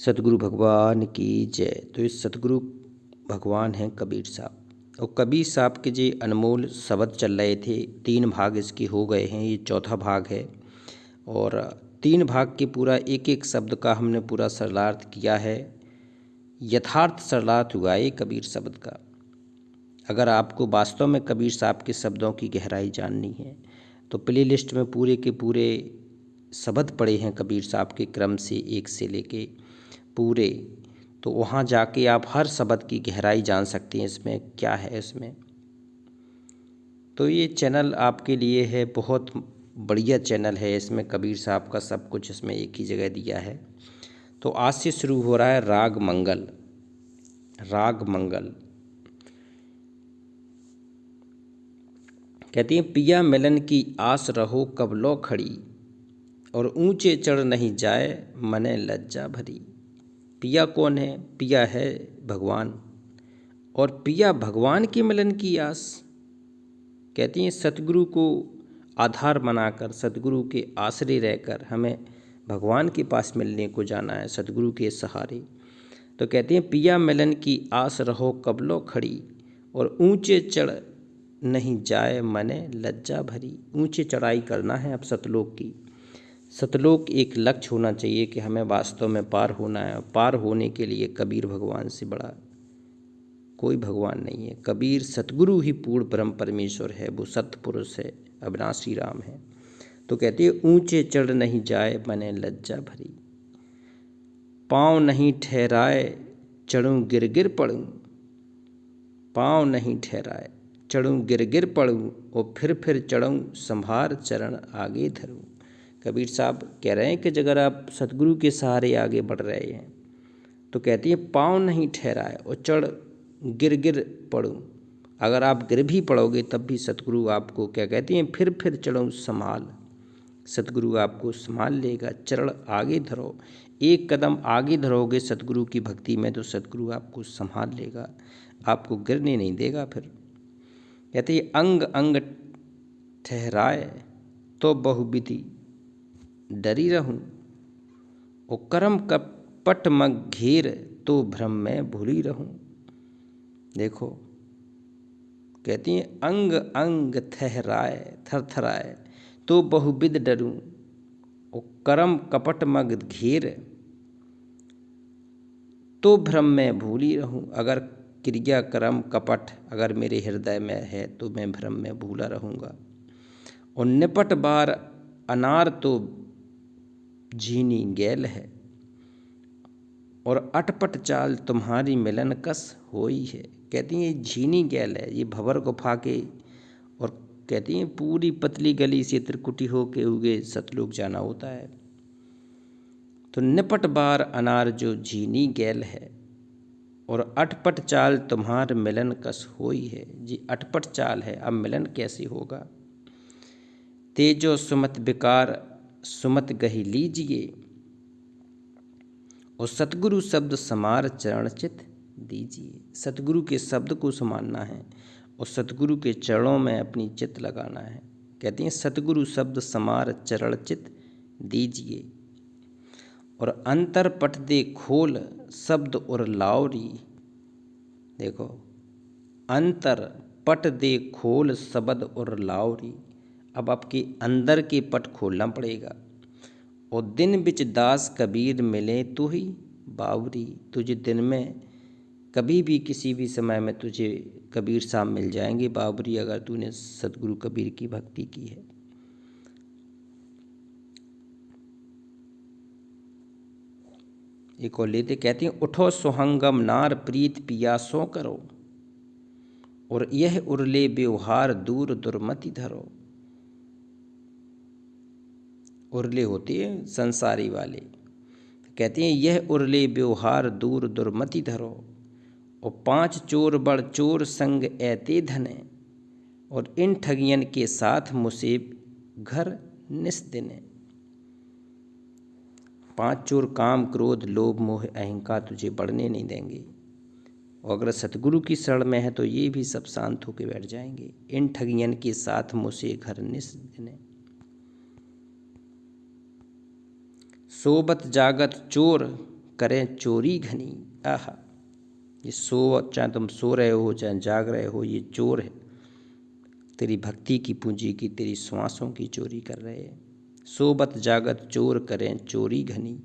सतगुरु भगवान की जय। तो ये सतगुरु भगवान हैं कबीर साहब, और कबीर साहब के जो अनमोल शब्द चल रहे थे, 3 भाग इसके हो गए हैं, ये चौथा भाग है। और 3 भाग के पूरा एक एक शब्द का हमने पूरा सरलार्थ किया है। यथार्थ सरलार्थ हुआ ये कबीर शब्द का। अगर आपको वास्तव में कबीर साहब के शब्दों की गहराई जाननी है तो प्लेलिस्ट में पूरे के पूरे शब्द पड़े हैं कबीर साहब के क्रम से, एक से लेके पूरे। तो वहाँ जाके आप हर शब्द की गहराई जान सकते हैं, इसमें क्या है इसमें। तो ये चैनल आपके लिए है, बहुत बढ़िया चैनल है। इसमें कबीर साहब का सब कुछ इसमें एक ही जगह दिया है। तो आज से शुरू हो रहा है राग मंगल। राग मंगल कहती हैं, पिया मिलन की आस रहो कब लो खड़ी, और ऊंचे चढ़ नहीं जाए मने लज्जा भरी। पिया कौन है? पिया है भगवान, और पिया भगवान के मिलन की आस। कहती हैं सतगुरु को आधार बनाकर, सतगुरु के आश्रय रहकर हमें भगवान के पास मिलने को जाना है, सतगुरु के सहारे। तो कहती हैं पिया मिलन की आस रहो कबलो खड़ी, और ऊंचे चढ़ नहीं जाए मने लज्जा भरी। ऊंचे चढ़ाई करना है अब सतलोक की। सतलोक एक लक्ष्य होना चाहिए कि हमें वास्तव में पार होना है। पार होने के लिए कबीर भगवान से बड़ा कोई भगवान नहीं है। कबीर सतगुरु ही पूर्ण परम परमेश्वर है, वो सतपुरुष है, अविनाशी राम है। तो कहते हैं ऊंचे चढ़ नहीं जाए मने लज्जा भरी, पाँव नहीं ठहराए चढ़ूं गिर गिर पड़ूं। पाँव नहीं ठहराए चढ़ूं गिर गिर पड़ूं, और फिर चढ़ूं संभार चरण आगे धरूं। कबीर साहब कह रहे हैं कि अगर आप सतगुरु के सहारे आगे बढ़ रहे हैं तो कहती है पाँव नहीं ठहराए और चढ़ गिर गिर पड़ूं। अगर आप गिर भी पड़ोगे तब भी सतगुरु आपको क्या कहती हैं, फिर चढ़ूं संभाल। सतगुरु आपको संभाल लेगा। चरण आगे धरो, एक कदम आगे धरोगे सतगुरु की भक्ति में तो सतगुरु आपको संभाल लेगा, आपको गिरने नहीं देगा। फिर कहते हैं अंग अंग ठहराए तो बहुविधि डरी रहूं, और कर्म कपट मग घेर तो भ्रम में भूली रहूं। देखो कहती हैं अंग अंग ठहराए थरथराए तो बहुविध डरूं, और कर्म कपट मग घेर तो भ्रम में भूली रहूं। अगर क्रिया कर्म कपट अगर मेरे हृदय में है तो मैं भ्रम में भूला रहूँगा। और निपट बार अनार तो झीनी गैल है, और अटपट चाल तुम्हारी मिलन कस होई है। कहती हैं झीनी गैल है, ये भंवर गुफा के, और कहती हैं पूरी पतली गली से त्रिकुटी होके उगे सतलोक जाना होता है। तो निपट बार अनार जो झीनी गैल है, और अटपट चाल तुम्हार मिलन कस होई है। जी अटपट चाल है, अब मिलन कैसे होगा। तेजो सुमत विकार सुमत गही लीजिए, और सतगुरु शब्द समार चरण चित दीजिए। सतगुरु के शब्द को समारना है और सतगुरु के चरणों में अपनी चित्त लगाना है। कहती हैं सतगुरु शब्द समार चरण चित दीजिए, और अंतर पट दे खोल शब्द और लावरी। देखो अंतर पट दे खोल शब्द और लावरी। अब आपके अंदर के पट खोलना पड़ेगा। और दिन बिच दास कबीर मिले तू ही बावरी। तुझे दिन में कभी भी किसी भी समय में तुझे कबीर साहब मिल जाएंगे बावरी, अगर तूने सतगुरु कबीर की भक्ति की है। एक और लेते, कहती हैं उठो सुहंगम नार प्रीत पियासों करो, और यह उरले व्यवहार दूर दुर्मति धरो। उरले होते हैं संसारी वाले। कहते हैं यह उरले व्यवहार दूर दुर्मति धरो, और 5 चोर बड़ चोर संग ऐते धने, और इन ठगियन के साथ मुसीब घर निस्दिने। 5 चोर काम क्रोध लोभ मोह अहंकार तुझे बढ़ने नहीं देंगे, और अगर सतगुरु की शरण में है तो ये भी सब शांत होकर बैठ जाएंगे। इन ठगियन के साथ मुझसे घर निस्दिने। सोबत जागत चोर करें चोरी घनी। आहा, ये चाहे तुम सो रहे हो चाहे जाग रहे हो, ये चोर है, तेरी भक्ति की पूंजी की, तेरी श्वासों की चोरी कर रहे हैं। सोबत जागत चोर करें चोरी घनी,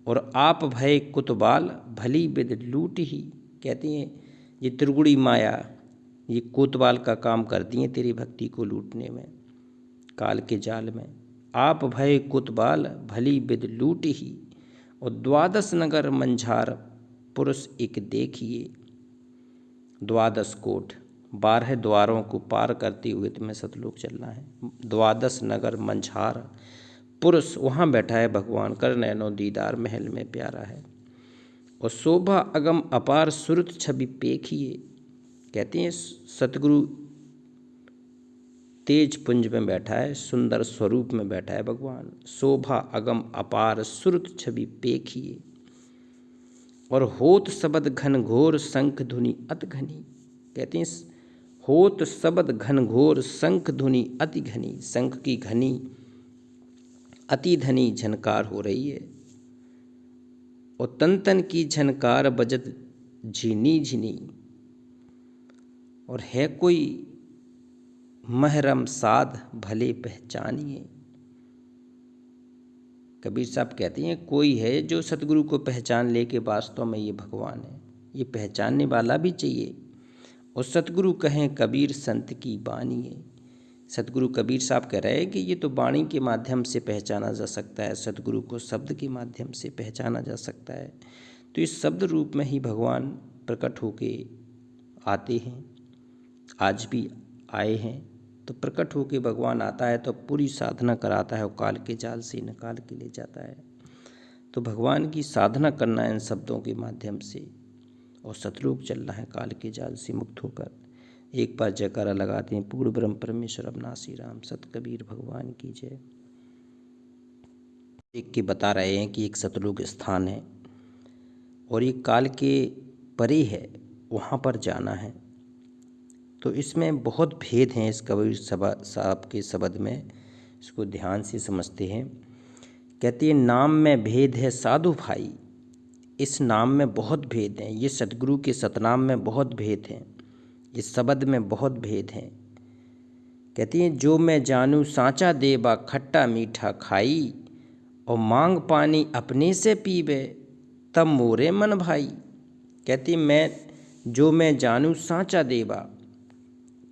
और आप भय कुतबाल भली बिद लूट ही। कहती हैं ये त्रिगुणी माया, ये कोतवाल का काम करती हैं तेरी भक्ति को लूटने में, काल के जाल में। आप भय कुतबाल भली बिद लूट ही, और द्वादश नगर मंझार पुरुष एक देखिए। द्वादश कोट, 12 द्वारों को पार करते हुए तुम्हें सतलोक चलना है। द्वादश नगर मंझार पुरुष, वहाँ बैठा है भगवान, कर नैनो दीदार महल में प्यारा है। और शोभा अगम अपार सुरत छवि पेखिए। कहते हैं सतगुरु तेज पुंज में बैठा है, सुंदर स्वरूप में बैठा है भगवान। शोभा अगम अपार सुरत छवि पेखिए, और होत शबद घन घोर शंख धुनि अति घनी। कहते हैं होत शबद घन घोर शंख धुनि अति घनी, शंख की घनी अति धनी झनकार हो रही है, और तन तन की झनकार बजत झीनी झीनी, और है कोई महरम साध भले पहचानिए। कबीर साहब कहते हैं कोई है जो सतगुरु को पहचान ले कि वास्तव में ये भगवान है, ये पहचानने वाला भी चाहिए। और सतगुरु कहें कबीर संत की बानी है। सतगुरु कबीर साहब कह रहे हैं कि ये तो वाणी के माध्यम से पहचाना जा सकता है, सतगुरु को शब्द के माध्यम से पहचाना जा सकता है। तो इस शब्द रूप में ही भगवान प्रकट होके आते हैं, आज भी आए हैं। तो प्रकट होके भगवान आता है तो पूरी साधना कराता है और काल के जाल से निकाल के ले जाता है। तो भगवान की साधना करना इन शब्दों के माध्यम से, और सतलोक चलना है काल के जाल से मुक्त होकर। एक बार जयकारा लगाते हैं, पूर्ण ब्रह्म परमेश्वर अविनाशी राम सत कबीर भगवान की जय। एक के बता रहे हैं कि एक सतलोक स्थान है और ये काल के परे है, वहाँ पर जाना है। तो इसमें बहुत भेद हैं इस कबीर साहब के शब्द में, इसको ध्यान से समझते हैं। कहते हैं नाम में भेद है साधु भाई, इस नाम में बहुत भेद हैं। ये सतगुरु के सतनाम में बहुत भेद हैं, इस शब्द में बहुत भेद हैं। कहती हैं जो मैं जानूँ सांचा देबा खट्टा मीठा खाई, और मांग पानी अपने से पीबे तब मोरे मन भाई। कहती मैं जानूँ सांचा देबा,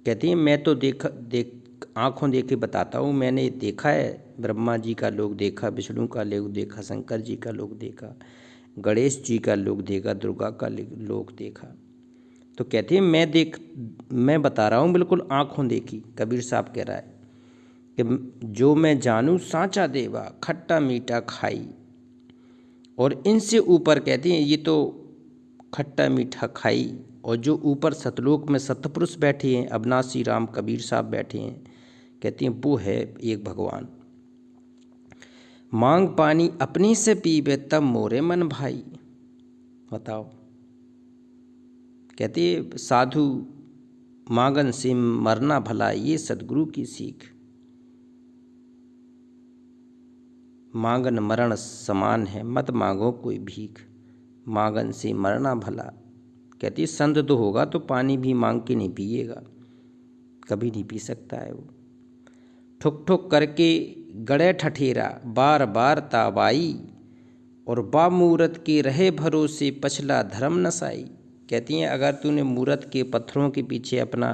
कहती हैं मैं तो आँखों देखे बताता हूँ, मैंने देखा है, ब्रह्मा जी का लोक देखा, विष्णु का लोक देखा, शंकर जी का लोक देखा, गणेश जी का लोक देखा, दुर्गा का लोक देखा। तो कहती है मैं बता रहा हूँ बिल्कुल आँखों देखी। कबीर साहब कह रहा है कि जो मैं जानूँ सांचा देवा खट्टा मीठा खाई, और इनसे ऊपर कहती हैं ये तो खट्टा मीठा खाई, और जो ऊपर सतलोक में सतपुरुष बैठे हैं, अविनाशी राम कबीर साहब बैठे हैं, कहती हैं वो है एक भगवान। मांग पानी अपनी से पीबे तब मोरे मन भाई। बताओ, कहती है साधु मांगन से मरना भला, ये सदगुरु की सीख। मांगन मरण समान है, मत मांगो कोई भीख, मांगन से मरना भला। कहती है संत तो होगा तो पानी भी मांग के नहीं पिएगा, कभी नहीं पी सकता है वो। ठुक ठुक करके गड़े ठठेरा बार बार ताबाई, और बा मूरत के रहे भरोसे पछला धर्म नसाई। कहती हैं अगर तूने मूरत के पत्थरों के पीछे अपना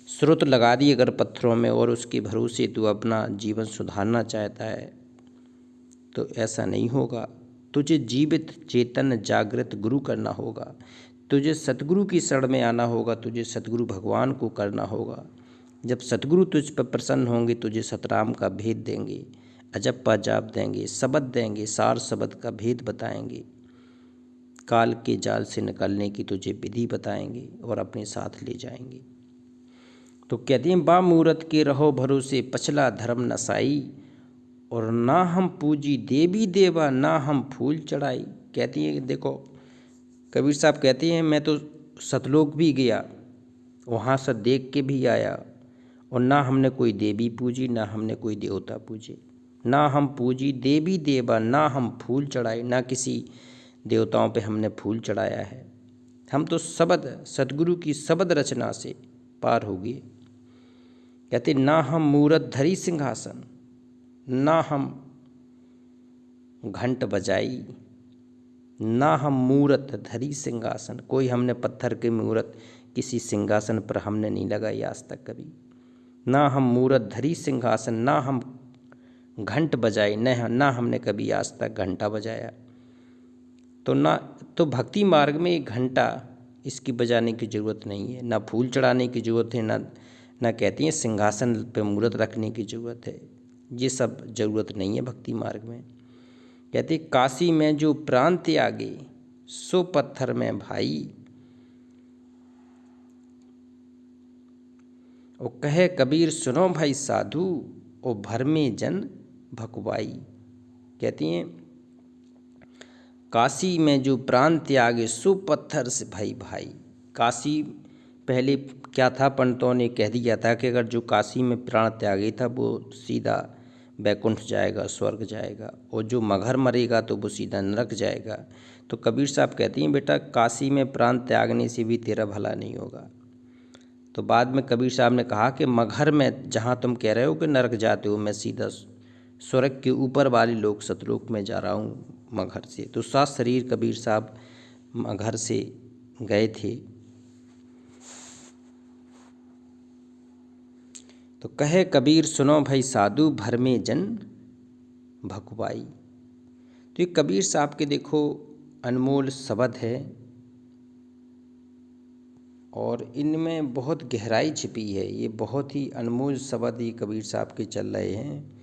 स्रोत लगा दी अगर पत्थरों में, और उसके भरोसे तू अपना जीवन सुधारना चाहता है, तो ऐसा नहीं होगा। तुझे जीवित चेतन जागृत गुरु करना होगा, तुझे सतगुरु की शरण में आना होगा, तुझे सतगुरु भगवान को करना होगा। जब सतगुरु तुझ पर प्रसन्न होंगे, तुझे सतराम का भेद देंगे, अजब जाप देंगे, शब्द देंगे, सार शब्द का भेद बताएंगे, काल के जाल से निकलने की तुझे विधि बताएंगे और अपने साथ ले जाएंगे। तो कहते हैं बा मूरत के रहो भरोसे पछला धर्म नसाई, और ना हम पूजी देवी देवा ना हम फूल चढ़ाई। कहती हैं देखो कबीर साहब कहते हैं मैं तो सतलोक भी गया, वहाँ से देख के भी आया, और ना हमने कोई देवी पूजी ना हमने कोई देवता पूजे, ना हम पूजी देवी देवा ना हम फूल चढ़ाए, ना किसी देवताओं पे हमने फूल चढ़ाया है। हम तो शब्द सतगुरु की शब्द रचना से पार हो गए। कहते ना हम मूरत धरी सिंहासन, ना हम घंट बजाई, ना हम मूरत धरी सिंहासन। कोई हमने पत्थर की मूरत किसी सिंहासन पर हमने नहीं लगाई आज तक कभी। ना हम मूरत धरी सिंहासन, ना हम घंट बजाई, ना हमने कभी आज तक घंटा बजाया। तो भक्ति मार्ग में एक घंटा इसकी बजाने की ज़रूरत नहीं है, ना फूल चढ़ाने की ज़रूरत है, ना कहती हैं सिंहासन पे मूरत रखने की ज़रूरत है। ये सब ज़रूरत नहीं है भक्ति मार्ग में। कहते काशी में जो प्राण त्यागे सो पत्थर में भाई, ओ कहे कबीर सुनो भाई साधु, ओ भर में जन भकुबाई। कहती हैं काशी में जो प्राण त्यागे सो पत्थर से भाई। काशी पहले क्या था, पंडितों ने कह दिया था कि अगर जो काशी में प्राण त्यागी था वो सीधा बैकुंठ जाएगा, स्वर्ग जाएगा, और जो मगर मरेगा तो वो सीधा नरक जाएगा। तो कबीर साहब कहती हैं बेटा काशी में प्राण त्यागने से भी तेरा भला नहीं होगा। तो बाद में कबीर साहब ने कहा कि मगर में जहाँ तुम कह रहे हो कि नरक जाते हो, मैं सीधा स्वर्ग के ऊपर वाली लोक सतलोक में जा रहा हूँ मगर से। तो सात शरीर कबीर साहब मगर से गए थे। तो कहे कबीर सुनो भाई साधु, भर में जन भकुबाई। तो ये कबीर साहब के देखो अनमोल शब्द है और इनमें बहुत गहराई छिपी है। ये बहुत ही अनमोल शब्द ये कबीर साहब के चल रहे हैं।